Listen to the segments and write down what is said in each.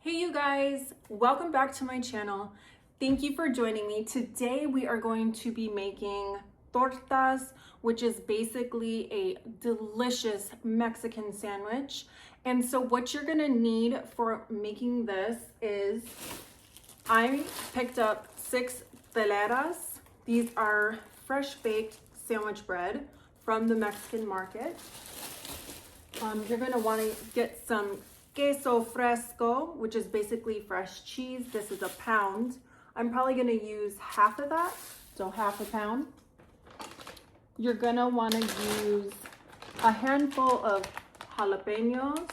Hey you guys, welcome back to my channel. Thank you for joining me. Today we are going to be making tortas, which is basically a delicious Mexican sandwich. And so what you're gonna need for making this is, I picked up 6 teleras. These are fresh baked sandwich bread from the Mexican market. You're gonna wanna get some queso fresco, which is basically fresh cheese. This is a pound. I'm probably gonna use half of that, so half a pound. You're gonna wanna use a handful of jalapenos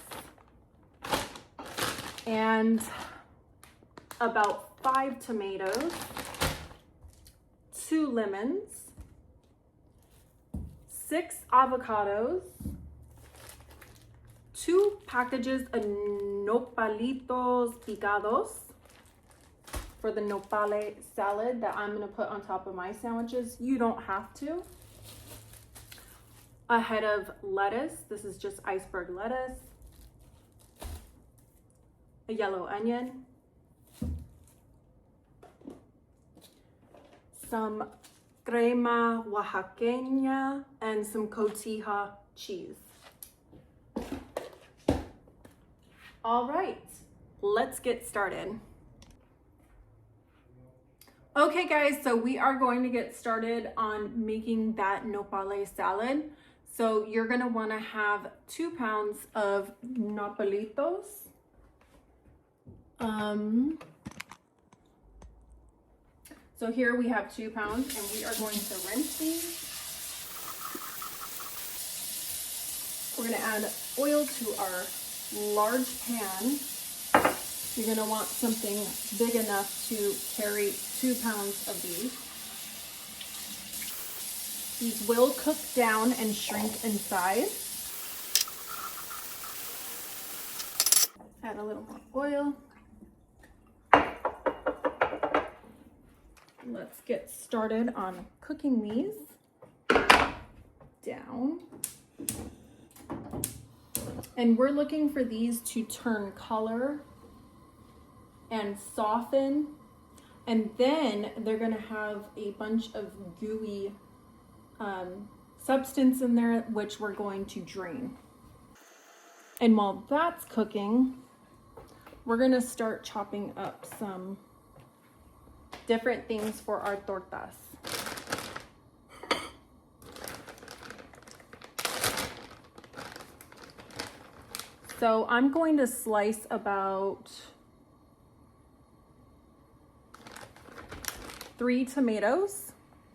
and about 5 tomatoes, 2 lemons, 6 avocados, 2 packages of nopalitos picados for the nopale salad that I'm gonna put on top of my sandwiches. You don't have to. A head of lettuce. This is just iceberg lettuce. A yellow onion. Some crema oaxaqueña and some cotija cheese. All right, let's get started. Okay guys, so we are going to get started on making that nopale salad. So you're gonna wanna have 2 pounds of nopalitos. So here we have 2 pounds and we are going to rinse these. We're gonna add oil to our large pan. You're gonna want something big enough to carry 2 pounds of these. These will cook down and shrink in size. Add a little more oil. Let's get started on cooking these down. And we're looking for these to turn color and soften. And then they're gonna have a bunch of gooey substance in there, which we're going to drain. And while that's cooking, we're gonna start chopping up some different things for our tortas. So I'm going to slice about 3 tomatoes.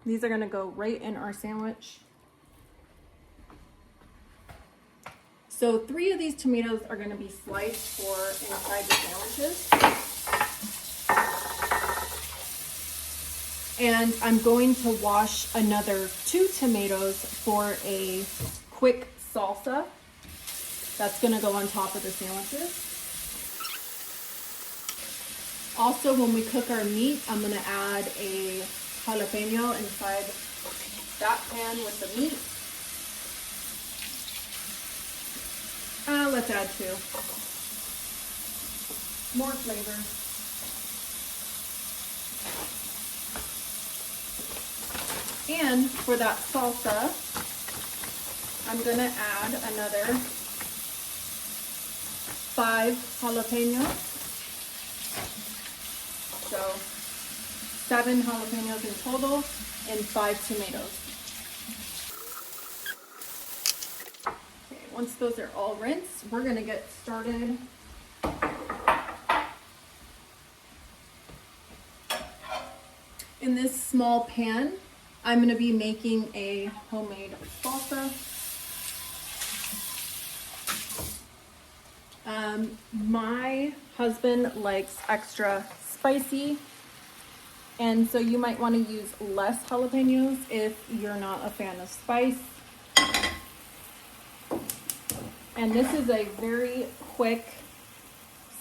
These are gonna go right in our sandwich. So 3 of these tomatoes are gonna be sliced for inside the sandwiches. And I'm going to wash another 2 tomatoes for a quick salsa. That's gonna go on top of the sandwiches. Also, when we cook our meat, I'm gonna add a jalapeno inside that pan with the meat. Let's add 2. More flavor. And for that salsa, I'm gonna add another 5 jalapenos. So 7 jalapenos in total and 5 tomatoes. Okay, once those are all rinsed, we're gonna get started. In this small pan, I'm gonna be making a homemade salsa. My husband likes extra spicy, and so you might want to use less jalapenos if you're not a fan of spice. And this is a very quick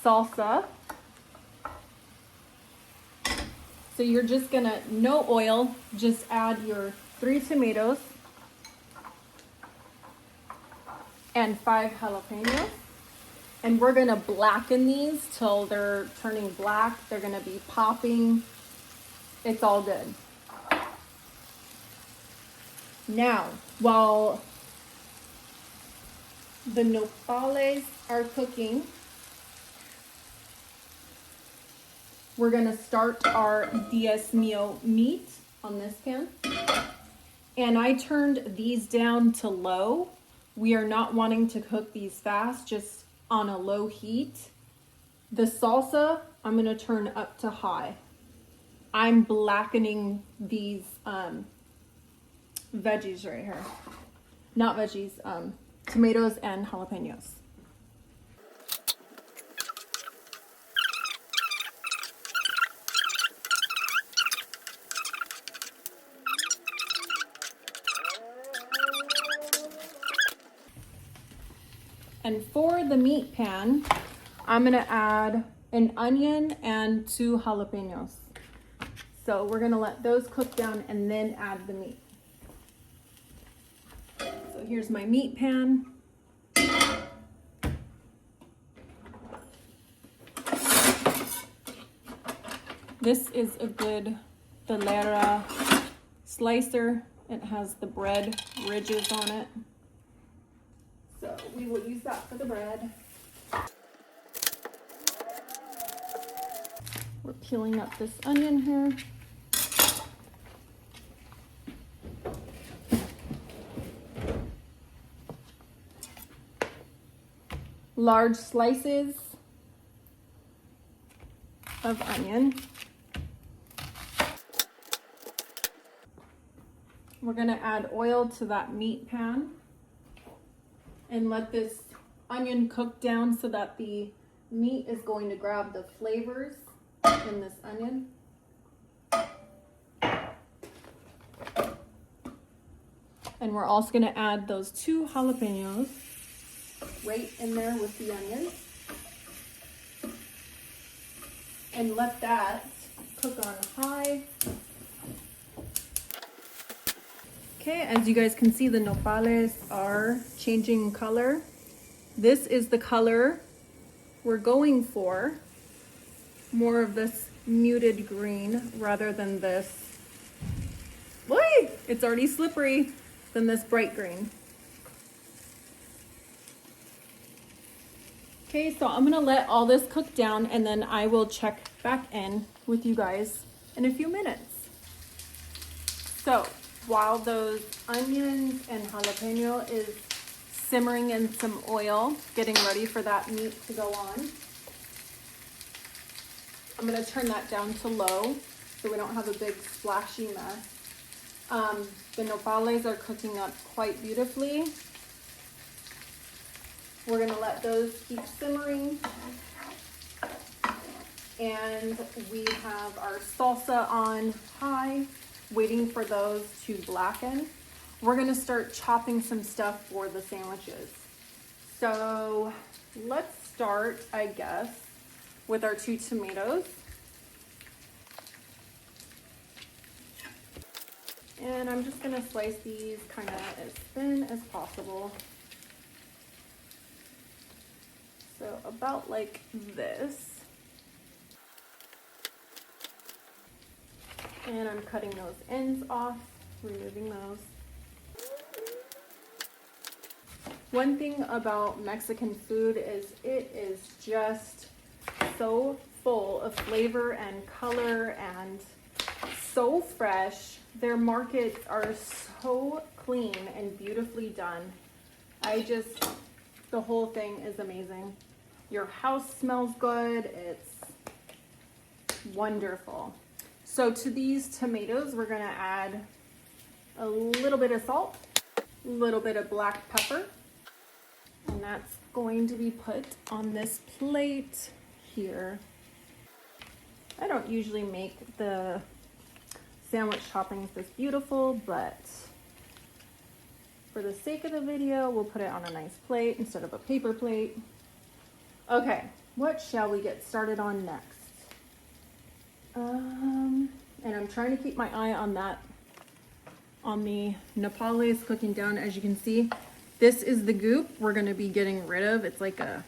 salsa. So you're just gonna, no oil, just add your 3 tomatoes and 5 jalapenos. And we're gonna blacken these till they're turning black. They're gonna be popping. It's all good. Now, while the nopales are cooking, we're gonna start our Dios Mío meat on this pan. And I turned these down to low. We are not wanting to cook these fast, just on a low heat. The salsa, I'm gonna turn up to high. I'm blackening these veggies right here. Not veggies, tomatoes and jalapenos. And for the meat pan, I'm gonna add an onion and 2 jalapenos. So we're gonna let those cook down and then add the meat. So here's my meat pan. This is a good telera slicer. It has the bread ridges on it. So we will use that for the bread. We're peeling up this onion here. Large slices of onion. We're gonna add oil to that meat pan and let this onion cook down so that the meat is going to grab the flavors in this onion. And we're also gonna add those 2 jalapenos right in there with the onions. And let that cook on high. Okay, as you guys can see, the nopales are changing color. This is the color we're going for. More of this muted green rather than this, whee, it's already slippery, than this bright green. Okay, so I'm gonna let all this cook down and then I will check back in with you guys in a few minutes. So while those onions and jalapeno is simmering in some oil, getting ready for that meat to go on, I'm gonna turn that down to low so we don't have a big splashy mess. The nopales are cooking up quite beautifully. We're gonna let those keep simmering. And we have our salsa on high, waiting for those to blacken. We're gonna start chopping some stuff for the sandwiches. So let's start, I guess, with our 2 tomatoes. And I'm just gonna slice these kind of as thin as possible. So about like this. And I'm cutting those ends off, removing those. One thing about Mexican food is it is just so full of flavor and color and so fresh. Their markets are so clean and beautifully done. The whole thing is amazing. Your house smells good. It's wonderful. So to these tomatoes, we're gonna add a little bit of salt, a little bit of black pepper, and that's going to be put on this plate here. I don't usually make the sandwich toppings this beautiful, but for the sake of the video, we'll put it on a nice plate instead of a paper plate. Okay, what shall we get started on next? And I'm trying to keep my eye on the nopales cooking down. As you can see, this is the goop we're gonna be getting rid of. It's like a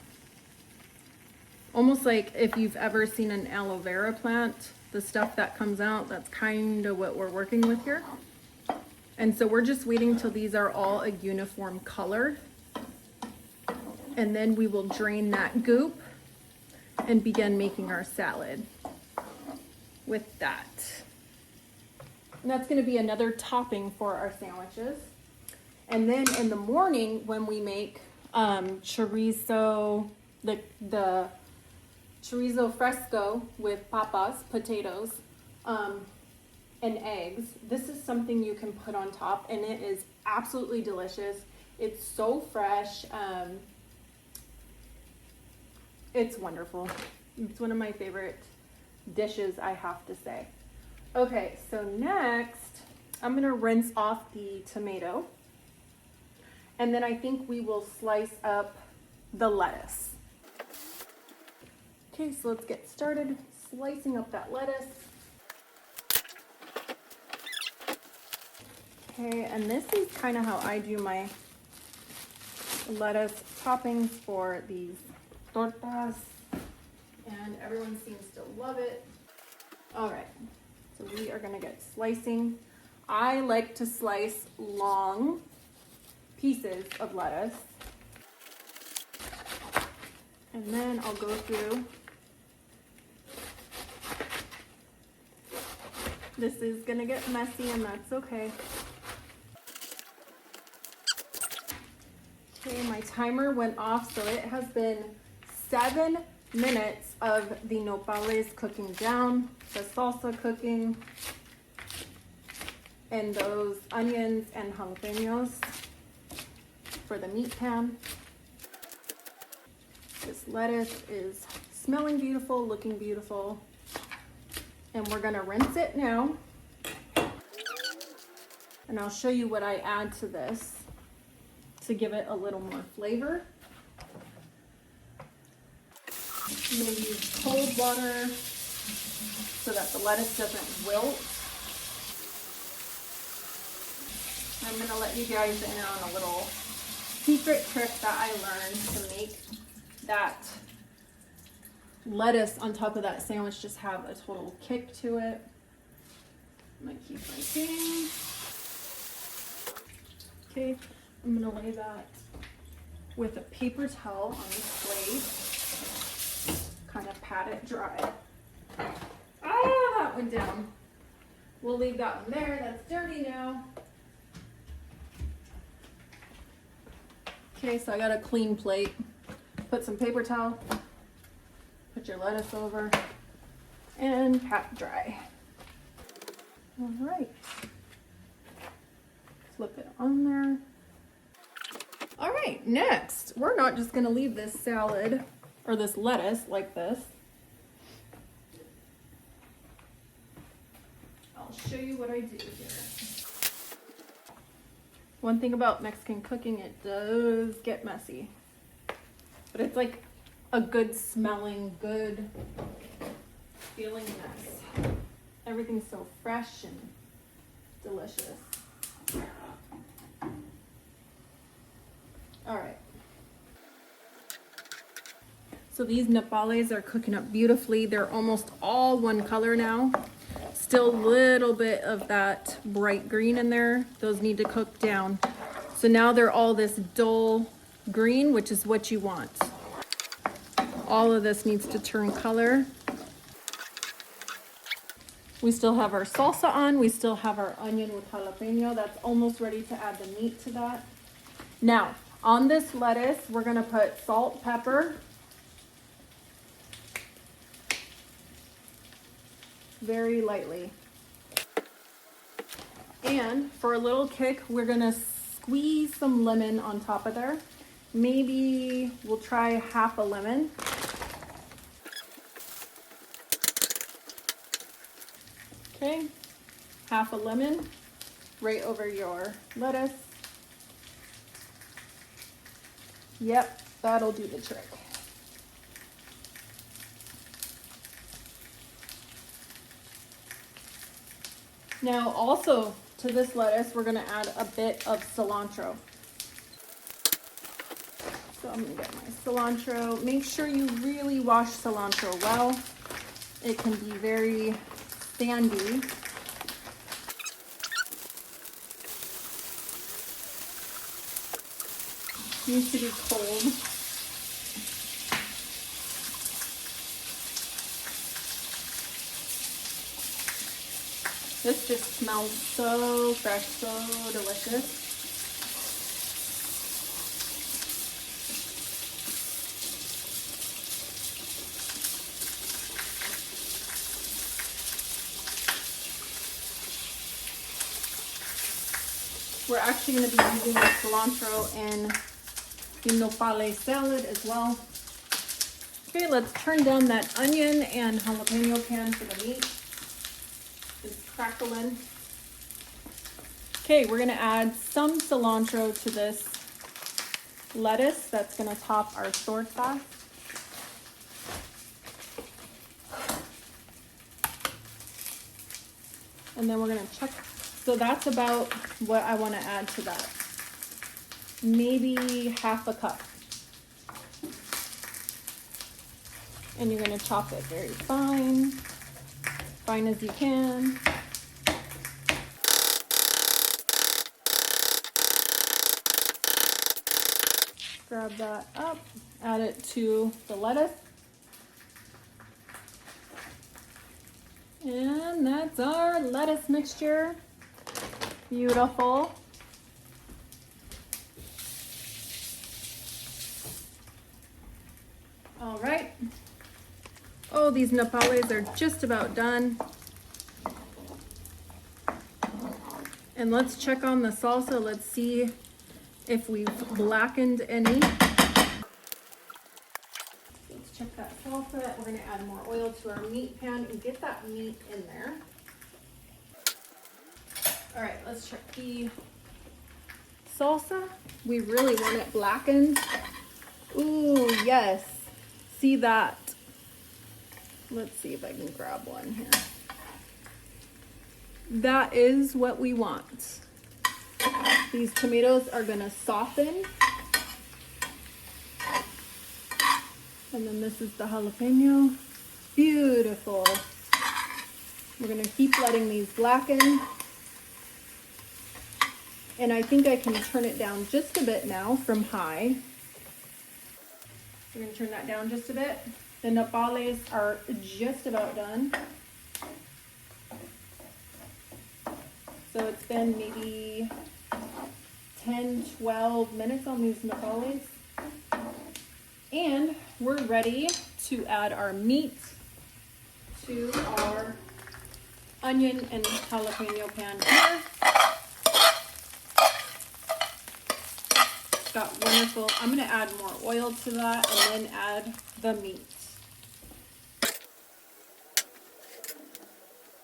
Almost like if you've ever seen an aloe vera plant, the stuff that comes out, that's kind of what we're working with here. And so we're just waiting till these are all a uniform color. And then we will drain that goop and begin making our salad with that. And that's going to be another topping for our sandwiches. And then in the morning when we make chorizo, the chorizo fresco with papas, potatoes, and eggs, this is something you can put on top, and it is absolutely delicious. It's so fresh. It's wonderful. It's one of my favorite dishes, I have to say. Okay, so next I'm gonna rinse off the tomato, and then I think we will slice up the lettuce. Okay, so let's get started slicing up that lettuce. Okay, and this is kind of how I do my lettuce toppings for these tortas, and everyone seems to love it. All right, so we are gonna get slicing. I like to slice long pieces of lettuce, and then I'll go through. This is gonna get messy, and that's okay. Okay, my timer went off, so it has been 7 minutes of the nopales cooking down, the salsa cooking, and those onions and jalapenos for the meat pan. This lettuce is smelling beautiful, looking beautiful, and we're gonna rinse it now. And I'll show you what I add to this to give it a little more flavor. I'm going to use cold water so that the lettuce doesn't wilt. I'm going to let you guys in on a little secret trick that I learned to make that lettuce on top of that sandwich just have a total kick to it. I'm going to keep rinsing. Okay. I'm gonna lay that with a paper towel on this plate, kind of pat it dry. Ah, that went down. We'll leave that one there, that's dirty now. Okay, so I got a clean plate. Put some paper towel, put your lettuce over, and pat dry. All right, flip it on there. All right, next, we're not just gonna leave this salad or this lettuce like this. I'll show you what I do here. One thing about Mexican cooking, it does get messy, but it's like a good smelling, good feeling mess. Everything's so fresh and delicious. All right. So these nopales are cooking up beautifully. They're almost all one color now. Still a little bit of that bright green in there. Those need to cook down. So now they're all this dull green, which is what you want. All of this needs to turn color. We still have our salsa on. We still have our onion with jalapeno. That's almost ready to add the meat to that. Now, on this lettuce, we're gonna put salt, pepper, very lightly. And for a little kick, we're gonna squeeze some lemon on top of there. Maybe we'll try half a lemon. Okay, half a lemon right over your lettuce. Yep, that'll do the trick. Now also to this lettuce, we're gonna add a bit of cilantro. So I'm gonna get my cilantro. Make sure you really wash cilantro well. It can be very sandy. Needs to be cold. This just smells so fresh, so delicious. We're actually going to be using the cilantro in the nopale salad as well. Okay, let's turn down that onion and jalapeno pan for the meat. It's crackling. Okay, we're going to add some cilantro to this lettuce that's going to top our torta. And then we're going to check. So that's about what I want to add to that. Maybe half a cup. And you're going to chop it very fine, fine as you can. Grab that up, add it to the lettuce. And that's our lettuce mixture. Beautiful. All right. Oh, these nopales are just about done. And let's check on the salsa. Let's see if we've blackened any. Let's check that salsa. We're gonna add more oil to our meat pan and get that meat in there. All right, let's check the salsa. We really want it blackened. Ooh, yes. See that? Let's see if I can grab one here. That is what we want. These tomatoes are gonna soften. And then this is the jalapeno. Beautiful. We're gonna keep letting these blacken. And I think I can turn it down just a bit now from high. We're gonna turn that down just a bit. The nopales are just about done. So it's been maybe 10, 12 minutes on these nopales. And we're ready to add our meat to our onion and jalapeno pan here. Got wonderful. I'm gonna add more oil to that and then add the meat.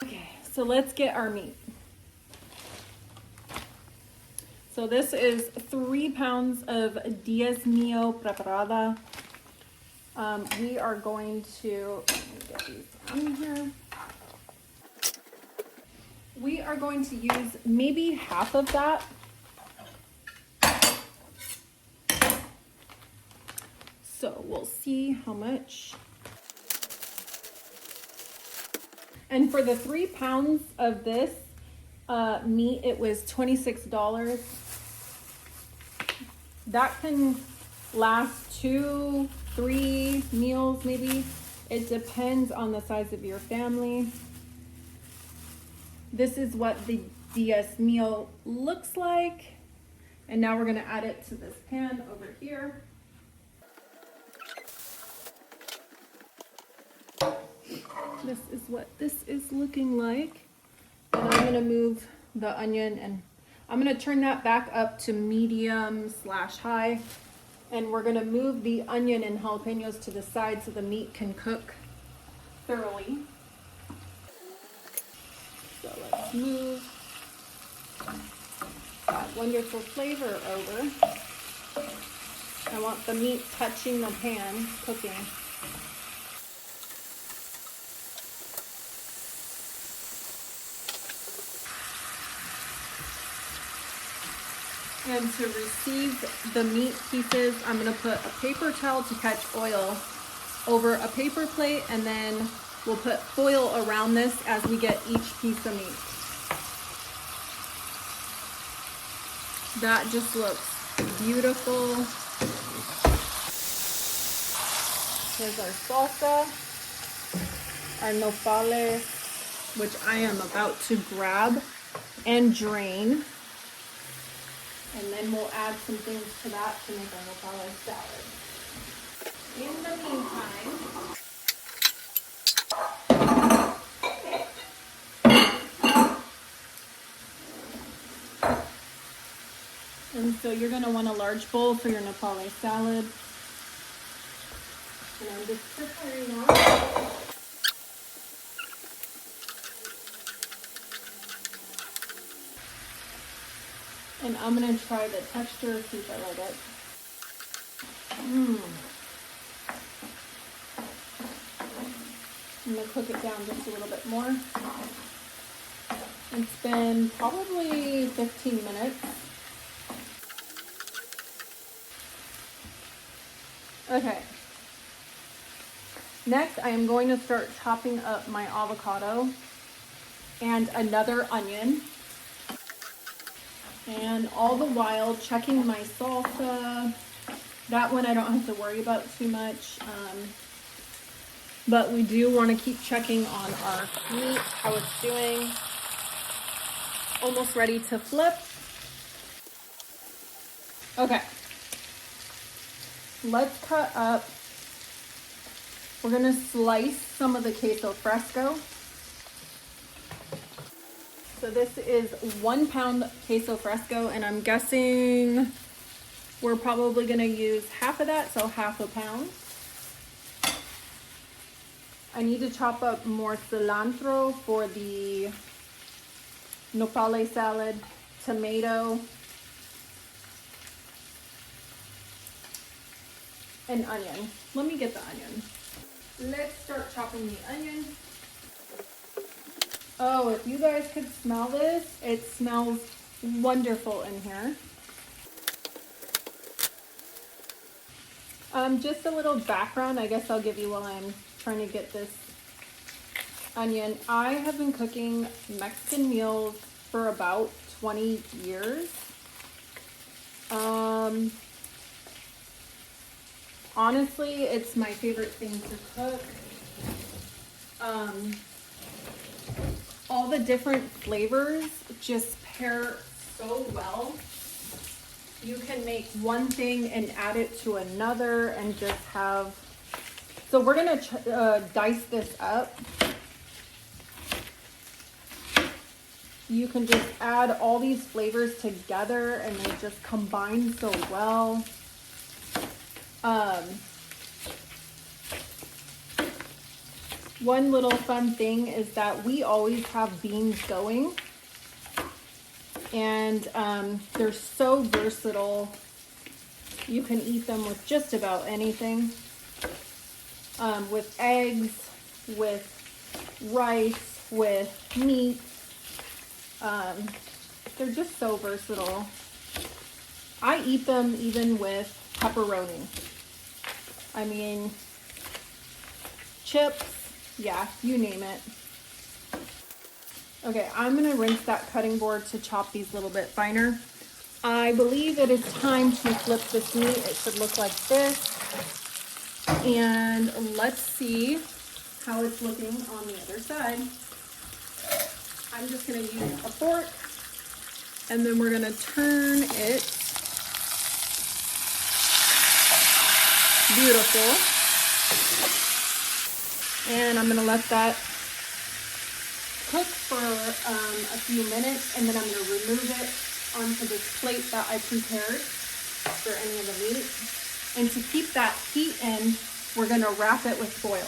Okay, so let's get our meat. So this is 3 pounds of Diez Mio preparada. We are going to, let me get these in here. We are going to use maybe half of that. So we'll see how much. And for the 3 pounds of this meat, it was $26. That can last 2, 3 meals maybe. It depends on the size of your family. This is what the Diez Mio looks like. And now we're gonna add it to this pan over here. This is what this is looking like. And I'm gonna move the onion and I'm gonna turn that back up to medium/high. And we're gonna move the onion and jalapenos to the side so the meat can cook thoroughly. So let's move that wonderful flavor over. I want the meat touching the pan, cooking. And to receive the meat pieces, I'm gonna put a paper towel to catch oil over a paper plate, and then we'll put foil around this as we get each piece of meat. That just looks beautiful. Here's our salsa, our nopales, which I am about to grab and drain. And then we'll add some things to that to make our nopales salad. In the meantime, and so you're going to want a large bowl for your nopales salad. And I'm just preparing that. And I'm going to try the texture, see if I like it. I'm going to cook it down just a little bit more. It's been probably 15 minutes. Okay. Next, I am going to start chopping up my avocado and another onion. And all the while checking my salsa. That one I don't have to worry about too much. But we do want to keep checking on our meat, how it's doing. Almost ready to flip. Okay. Let's cut up. We're going to slice some of the queso fresco. So this is 1 pound queso fresco, and I'm guessing we're probably going to use half of that, so half a pound. I need to chop up more cilantro for the nopale salad, tomato, and onion. Let me get the onion. Let's start chopping the onion. Oh, if you guys could smell this, it smells wonderful in here. Just a little background, I guess I'll give you while I'm trying to get this onion. I have been cooking Mexican meals for about 20 years. Honestly, it's my favorite thing to cook. All the different flavors just pair so well. You can make one thing and add it to another and just have... So we're gonna dice this up. You can just add all these flavors together and they just combine so well. One little fun thing is that we always have beans going, and they're so versatile. You can eat them with just about anything, with eggs, with rice, with meat. They're just so versatile. I eat them even with pepperoni. I mean, chips, yeah, you name it. Okay, I'm gonna rinse that cutting board to chop these a little bit finer. I believe it is time to flip this meat. It should look like this. And let's see how it's looking on the other side. I'm just gonna use a fork, and then we're gonna turn it. Beautiful. And I'm gonna let that cook for a few minutes, and then I'm gonna remove it onto this plate that I prepared for any of the meat. And to keep that heat in, we're gonna wrap it with foil.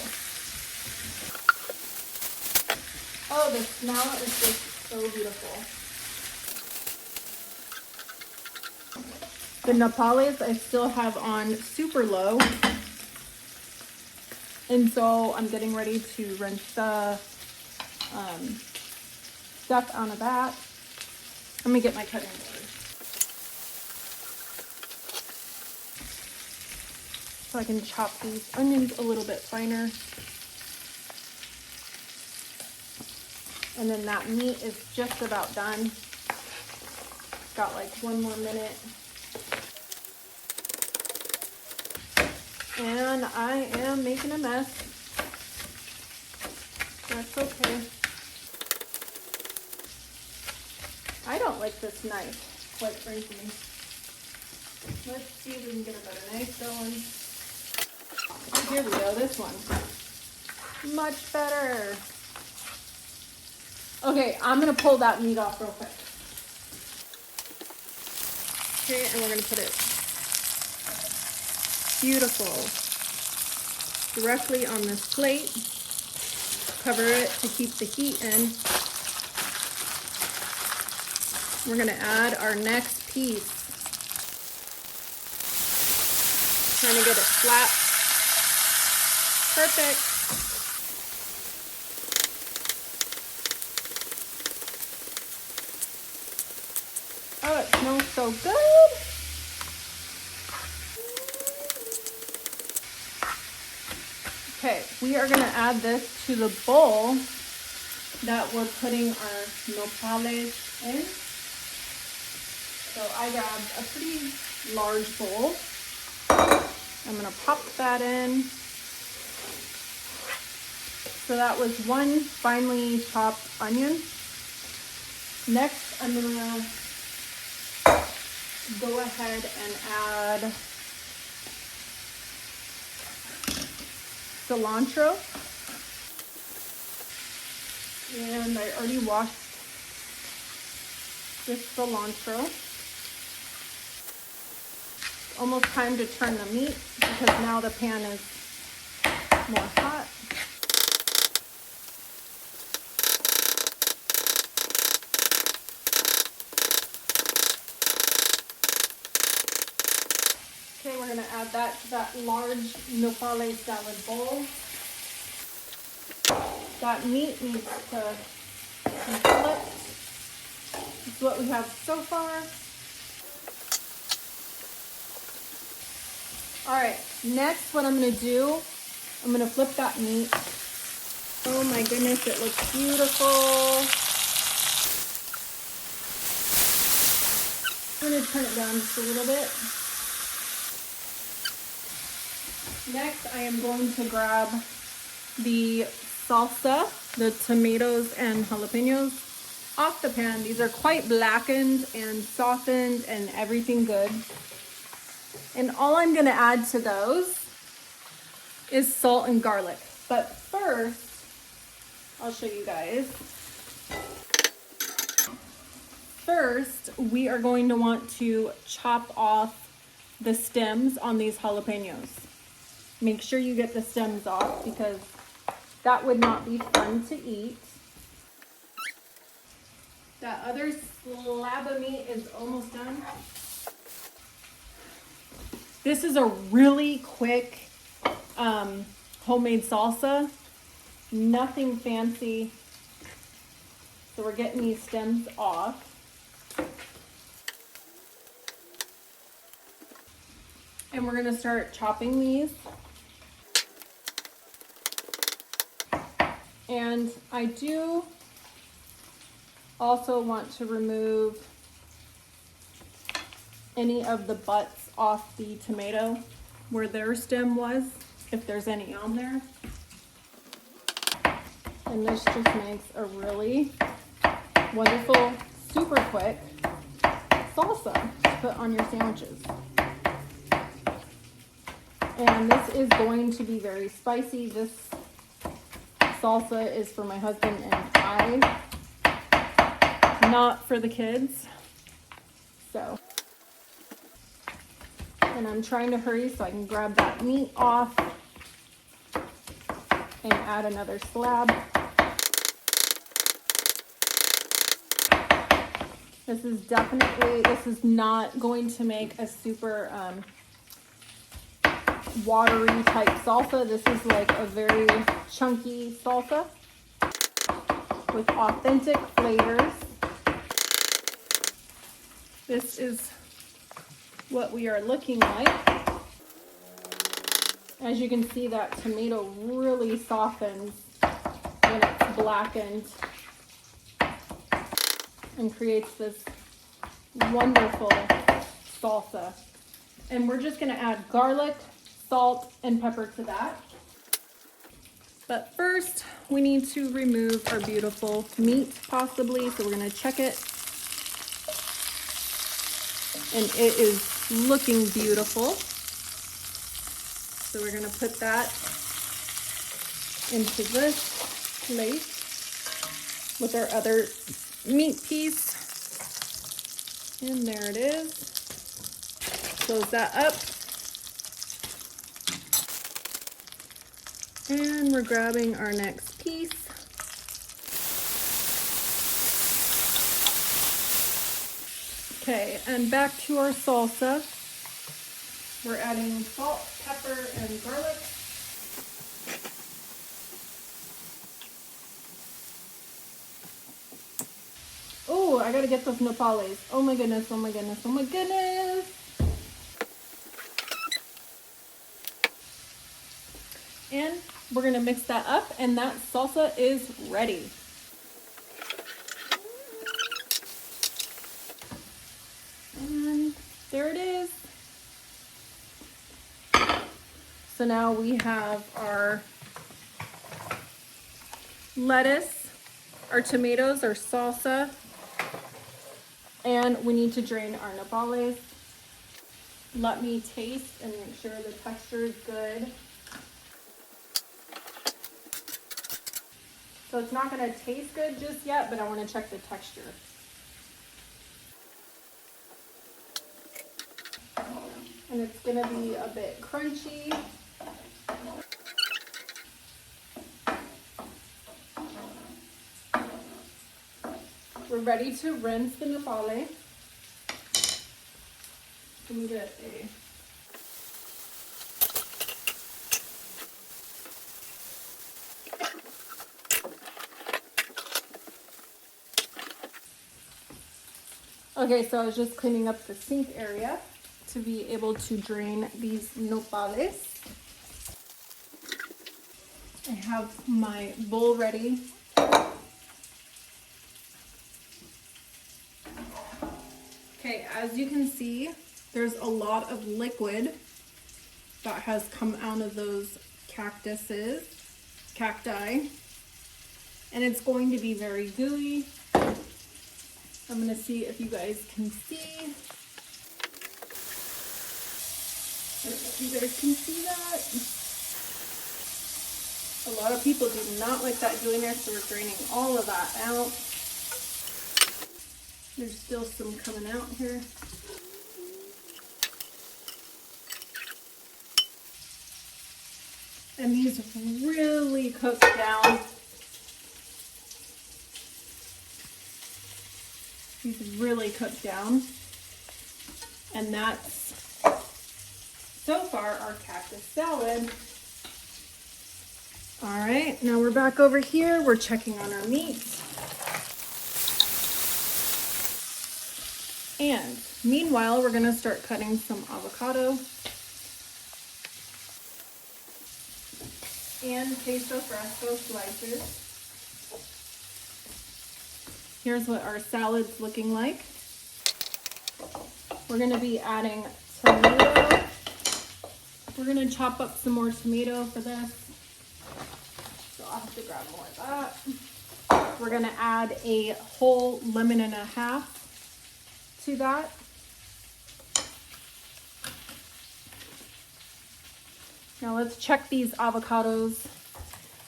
Oh, the smell is just so beautiful. The nopales I still have on super low. And so I'm getting ready to rinse the stuff out of that. Let me get my cutting board. so I can chop these onions a little bit finer. And then that meat is just about done. Got like 1 more minute. And I am making a mess. That's okay. I don't like this knife, quite frankly. Let's see if we can get a better knife going. Here we go, this one. Much better. Okay, I'm gonna pull that meat off real quick. Okay, and we're gonna put it beautiful directly on this plate. Cover it to keep the heat in. We're gonna add our next piece. Trying to get it flat. Perfect. Oh, it smells so good. Okay, we are gonna add this to the bowl that we're putting our nopales in. So I grabbed a pretty large bowl. I'm gonna pop that in. So that was 1 finely chopped onion. Next, I'm gonna go ahead and add cilantro. And I already washed this cilantro. Almost time to turn the meat because now the pan is more hot. Okay, we're gonna add that to that large nopale salad bowl. That meat needs to be flipped. This is what we have so far. All right, next what I'm gonna do, I'm gonna flip that meat. Oh my goodness, it looks beautiful. I'm gonna turn it down just a little bit. Next, I am going to grab the salsa, the tomatoes and jalapenos off the pan. These are quite blackened and softened and everything good. And all I'm gonna add to those is salt and garlic. But first, I'll show you guys. First, we are going to want to chop off the stems on these jalapenos. Make sure you get the stems off because that would not be fun to eat. That other slab of meat is almost done. This is a really quick homemade salsa, nothing fancy. So we're getting these stems off. And we're gonna start chopping these. And I do also want to remove any of the butts off the tomato where their stem was, if there's any on there. And this just makes a really wonderful, super quick salsa to put on your sandwiches. And this is going to be very spicy. This salsa is for my husband and I, not for the kids. So, and I'm trying to hurry so I can grab that meat off and add another slab. This is not going to make a super watery type salsa. This is like a very chunky salsa with authentic flavors. This is what we are looking like. As you can see, that tomato really softens when it's blackened and creates this wonderful salsa. And we're just gonna add garlic, salt, and pepper to that. But first, we need to remove our beautiful meat, possibly. So we're gonna check it. And it is looking beautiful. So we're gonna put that into this plate with our other meat piece. And there it is. Close that up. And we're grabbing our next piece. Okay, and back to our salsa. We're adding salt, pepper, and garlic. Oh, I gotta get those nopales. Oh my goodness, oh my goodness, oh my goodness. And we're gonna mix that up, and that salsa is ready. And there it is. So now we have our lettuce, our tomatoes, our salsa, and we need to drain our nopales. Let me taste and make sure the texture is good. So it's not gonna taste good just yet, but I wanna check the texture. And it's gonna be a bit crunchy. We're ready to rinse the nopale. Let me get a Okay, so I was just cleaning up the sink area to be able to drain these nopales. I have my bowl ready. Okay, as you can see, there's a lot of liquid that has come out of those cacti, and it's going to be very gooey. I'm gonna see if you guys can see. I don't know if you guys can see that. A lot of people do not like that doing there, so we're draining all of that out. There's still some coming out here. And these really cook down. These really cook down. And that's, so far, our cactus salad. All right, now we're back over here. We're checking on our meat. And meanwhile, we're gonna start cutting some avocado and queso fresco slices. Here's what our salad's looking like. We're gonna be adding tomato. We're gonna chop up some more tomato for this. So I'll have to grab more of that. We're gonna add a whole lemon and a half to that. Now let's check these avocados.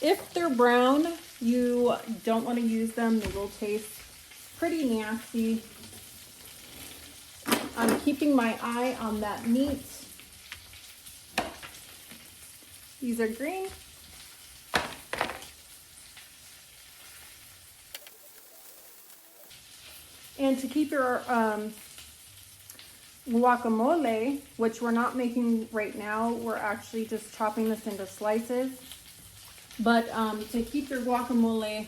If they're brown, you don't want to use them. They will taste pretty nasty. I'm keeping my eye on that meat. These are green. And to keep your guacamole, which we're not making right now, we're actually just chopping this into slices. But to keep your guacamole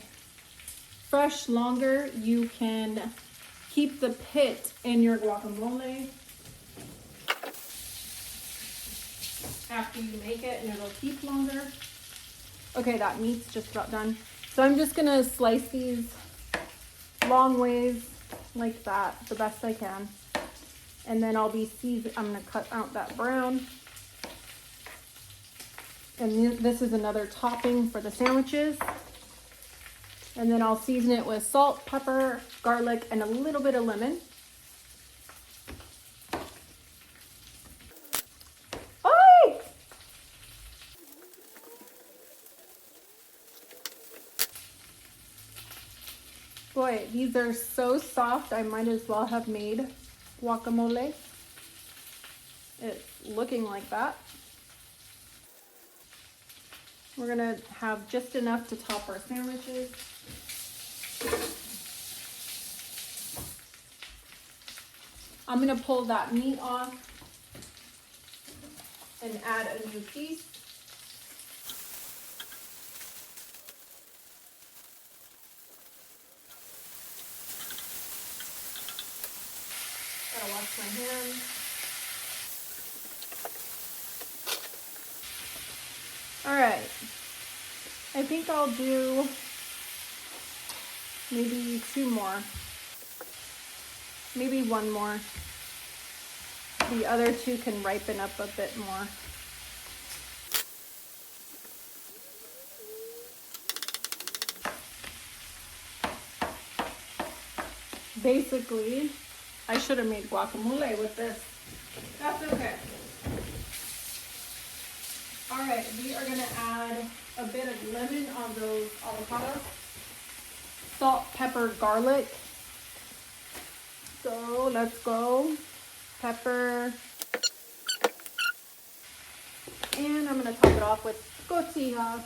fresh longer, you can keep the pit in your guacamole. after you make it, and it'll keep longer. Okay, that meat's just about done. So I'm just gonna slice these long ways like that, the best I can. And then I'm gonna cut out that brown. And this is another topping for the sandwiches. And then I'll season it with salt, pepper, garlic, and a little bit of lemon. Ay! Boy, these are so soft, I might as well have made guacamole. It's looking like that. We're gonna have just enough to top our sandwiches. I'm gonna pull that meat off and add a new piece. Gotta wash my hands. All right, I think I'll do maybe 2 more, maybe 1 more. The other 2 can ripen up a bit more. Basically, I should have made guacamole with this. That's okay. All right, we are gonna add a bit of lemon on those avocados. Salt, pepper, garlic. So let's go. Pepper. And I'm gonna top it off with cotija.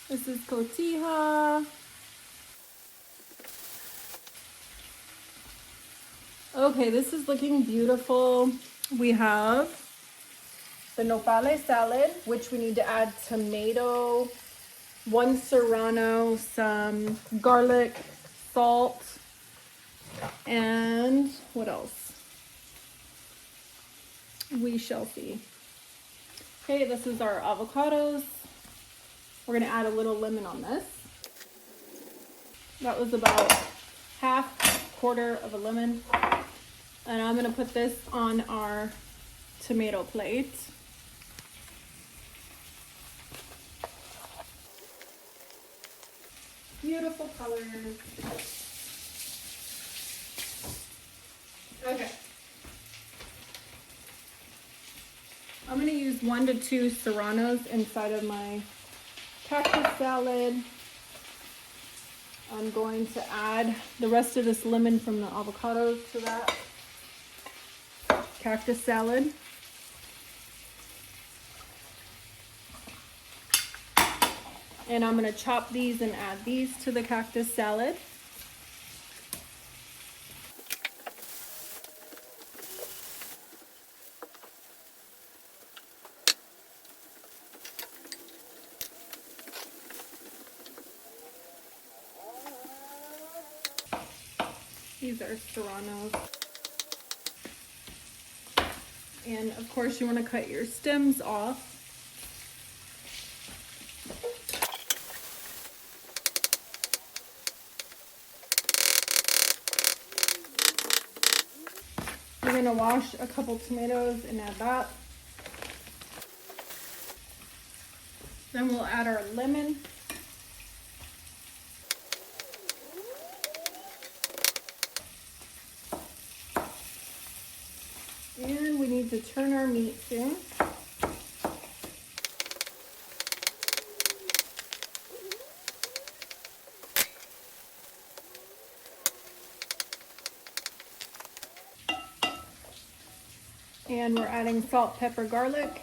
This is cotija. Okay, this is looking beautiful. We have the nopales salad, which we need to add tomato, 1 serrano, some garlic, salt, and what else? We shall see. Okay, this is our avocados. We're gonna add a little lemon on this. That was about quarter of a lemon. And I'm gonna put this on our tomato plate. Beautiful colors. Okay. I'm gonna use 1 to 2 serranos inside of my cactus salad. I'm going to add the rest of this lemon from the avocados to that cactus salad. And I'm gonna chop these and add these to the cactus salad. These are serranos. And of course you want to cut your stems off. We're going to wash a couple tomatoes and add that. Then we'll add our lemon. And we need to turn our meat soon. And we're adding salt, pepper, garlic.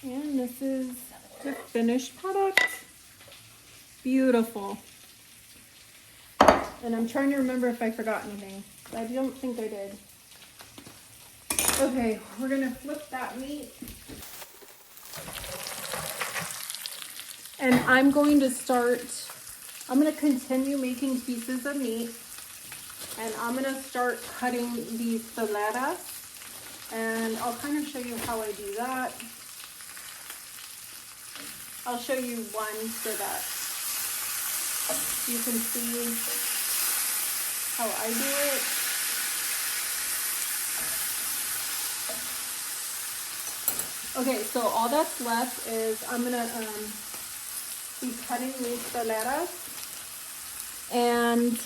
And this is the finished product. Beautiful. And I'm trying to remember if I forgot anything. I don't think I did. Okay, we're gonna flip that meat. And I'm going to start I'm gonna continue making pieces of meat, and I'm gonna start cutting these toleras, and I'll kind of show you how I do that. I'll show you one so that you can see how I do it. Okay, so all that's left is I'm gonna be cutting these toleras, and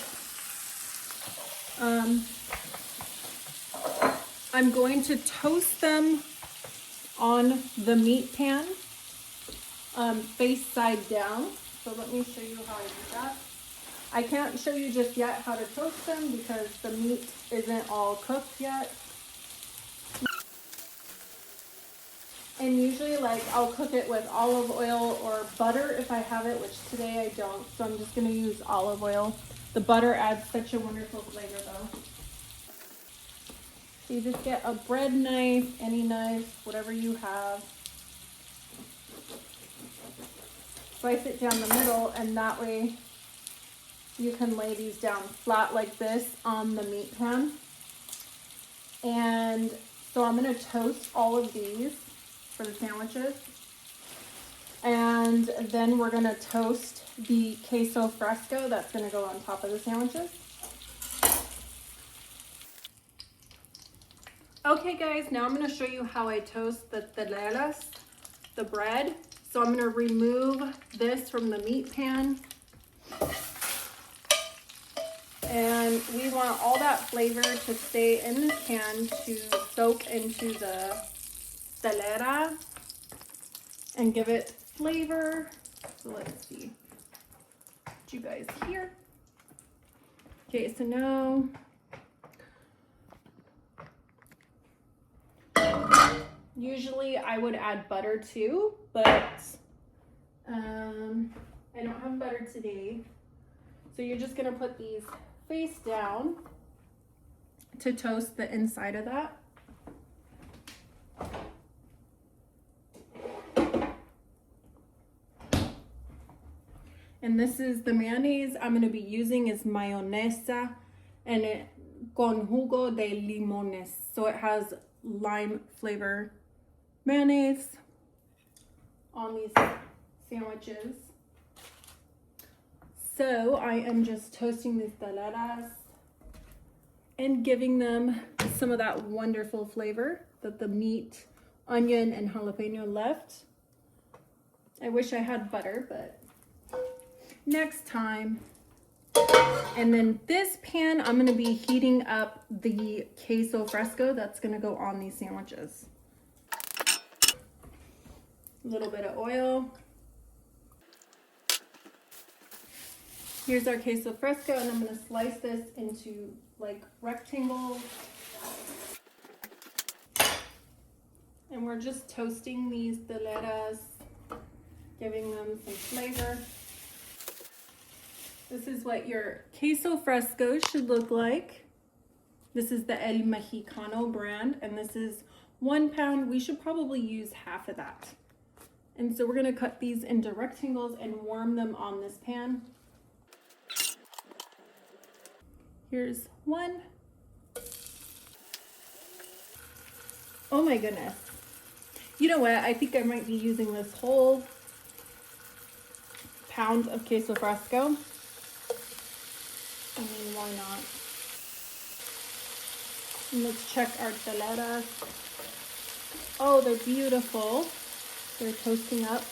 I'm going to toast them on the meat pan, face side down. So let me show you how I do that. I can't show you just yet how to toast them because the meat isn't all cooked yet. And usually, like, I'll cook it with olive oil or butter if I have it, which today I don't. So I'm just gonna use olive oil. The butter adds such a wonderful flavor though. So you just get a bread knife, any knife, whatever you have. Slice it down the middle, and that way you can lay these down flat like this on the meat pan. And so I'm gonna toast all of these for the sandwiches. And then we're gonna toast the queso fresco that's gonna go on top of the sandwiches. Okay guys, now I'm gonna show you how I toast the toleras, the bread. So I'm gonna remove this from the meat pan. And we want all that flavor to stay in this pan to soak into the tolera and give it flavor. So let's see. Did you guys hear? Okay, so now usually I would add butter too, but I don't have butter today. So you're just gonna put these face down to toast the inside of that. And this is the mayonnaise I'm gonna be using is mayonesa and it con jugo de limones. So it has lime flavor mayonnaise on these sandwiches. So I am just toasting these toleras and giving them some of that wonderful flavor that the meat, onion, and jalapeno left. I wish I had butter, but next time. And then this pan, I'm gonna be heating up the queso fresco that's gonna go on these sandwiches. A little bit of oil. Here's our queso fresco, and I'm gonna slice this into like rectangles. And we're just toasting these toleras, giving them some flavor. This is what your queso fresco should look like. This is the El Mexicano brand, and this is 1 pound. We should probably use half of that. And so we're gonna cut these into rectangles and warm them on this pan. Here's one. Oh my goodness. You know what? I think I might be using this whole pound of queso fresco. I mean, why not? And let's check our toleras. Oh, they're beautiful. They're toasting up.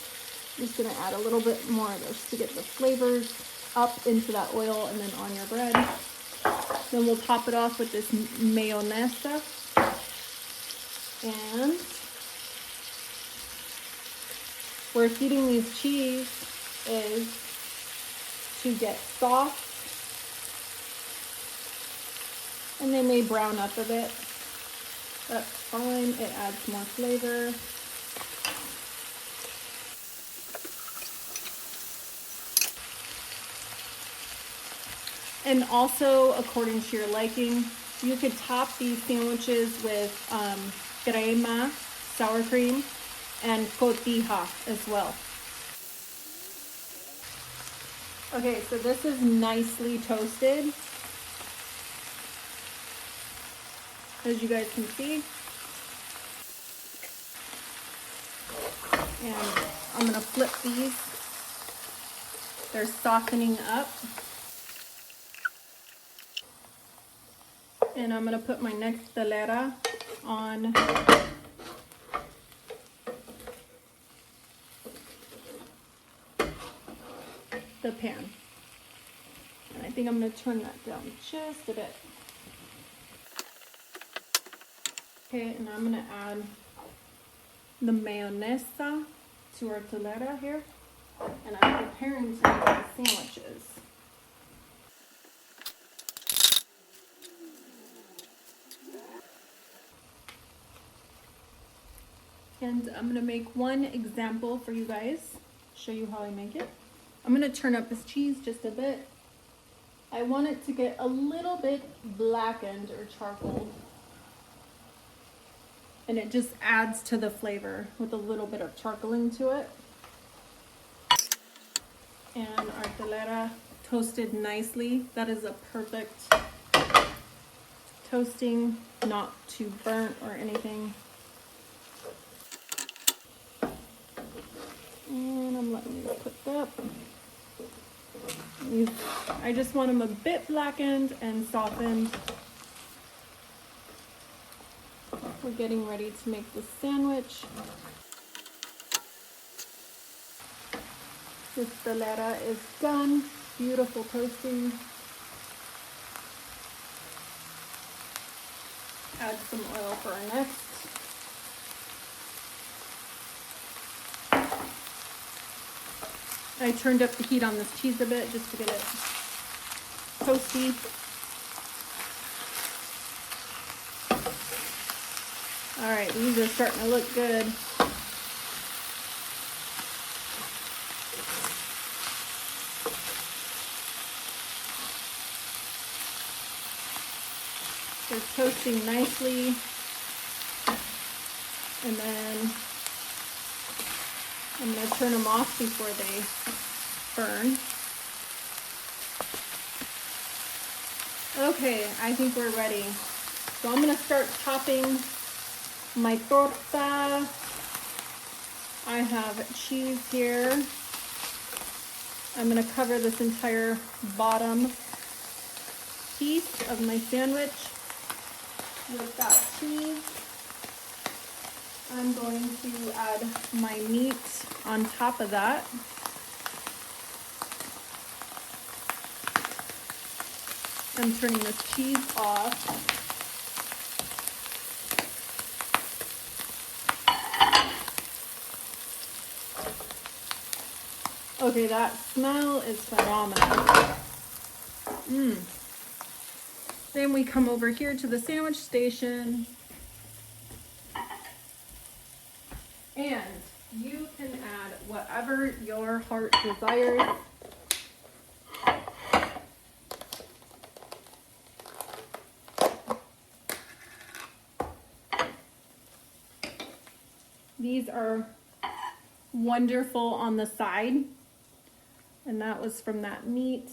I'm just gonna add a little bit more of this to get the flavors up into that oil and then on your bread. Then we'll top it off with this mayonesa. And where heating these cheese is to get soft. And they may brown up a bit. That's fine. It adds more flavor. And also, according to your liking, you could top these sandwiches with crema, sour cream, and cotija as well. Okay, so this is nicely toasted, as you guys can see. And I'm gonna flip these. They're softening up. And I'm gonna put my next telera on the pan. And I think I'm gonna turn that down just a bit. Okay, and I'm gonna add the mayonesa to our telera here. And I'm preparing to make the sandwiches. And I'm gonna make one example for you guys, show you how I make it. I'm gonna turn up this cheese just a bit. I want it to get a little bit blackened or charcoaled. And it just adds to the flavor with a little bit of charcoaling to it. And our telera toasted nicely. That is a perfect toasting, not too burnt or anything. And I'm letting these cook up. I just want them a bit blackened and softened. We're getting ready to make the sandwich. This telera is done. Beautiful toasting. Add some oil for our next. I turned up the heat on this cheese a bit just to get it toasty. All right, these are starting to look good. They're toasting nicely. And then I'm going to turn them off before they burn. Okay, I think we're ready. So I'm going to start topping my torta. I have cheese here. I'm going to cover this entire bottom piece of my sandwich with that cheese. I'm going to add my meat on top of that. I'm turning this cheese off. Okay, that smell is phenomenal. Then we come over here to the sandwich station. And you can add whatever your heart desires. These are wonderful on the side. And that was from that meat.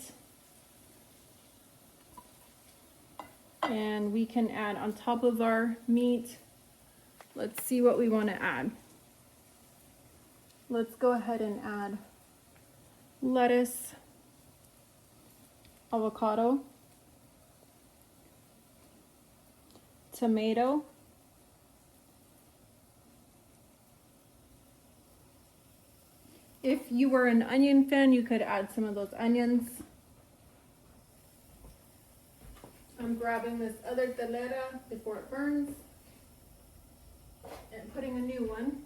And we can add on top of our meat. Let's see what we want to add. Let's go ahead and add lettuce, avocado, tomato, if you were an onion fan, you could add some of those onions. I'm grabbing this other telera before it burns and putting a new one.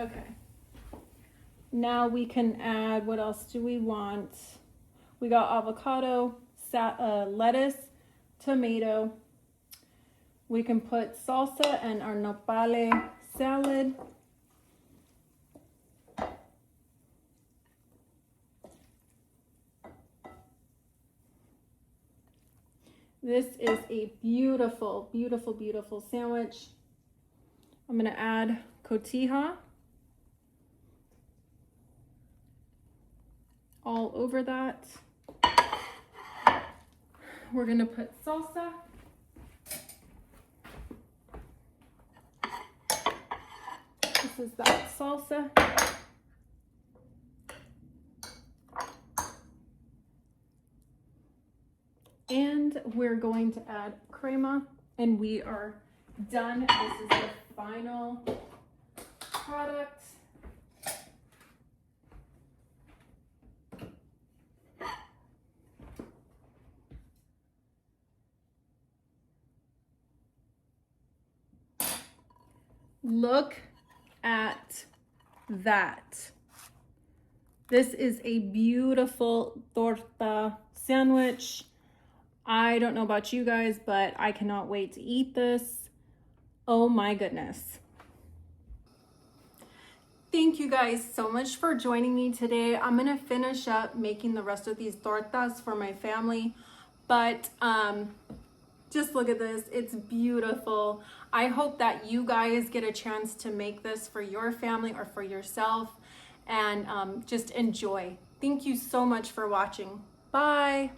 Okay. Now we can add, what else do we want? We got avocado, lettuce, tomato. We can put salsa and our nopale salad. This is a beautiful, beautiful, beautiful sandwich. I'm gonna add cotija all over that. We're gonna put salsa. This is that salsa. And we're going to add crema, and we are done. This is the final product. Look at that. This is a beautiful torta sandwich. I don't know about you guys, but I cannot wait to eat this. Oh my goodness. Thank you guys so much for joining me today. I'm gonna finish up making the rest of these tortas for my family, but just look at this, it's beautiful. I hope that you guys get a chance to make this for your family or for yourself, and just enjoy. Thank you so much for watching. Bye.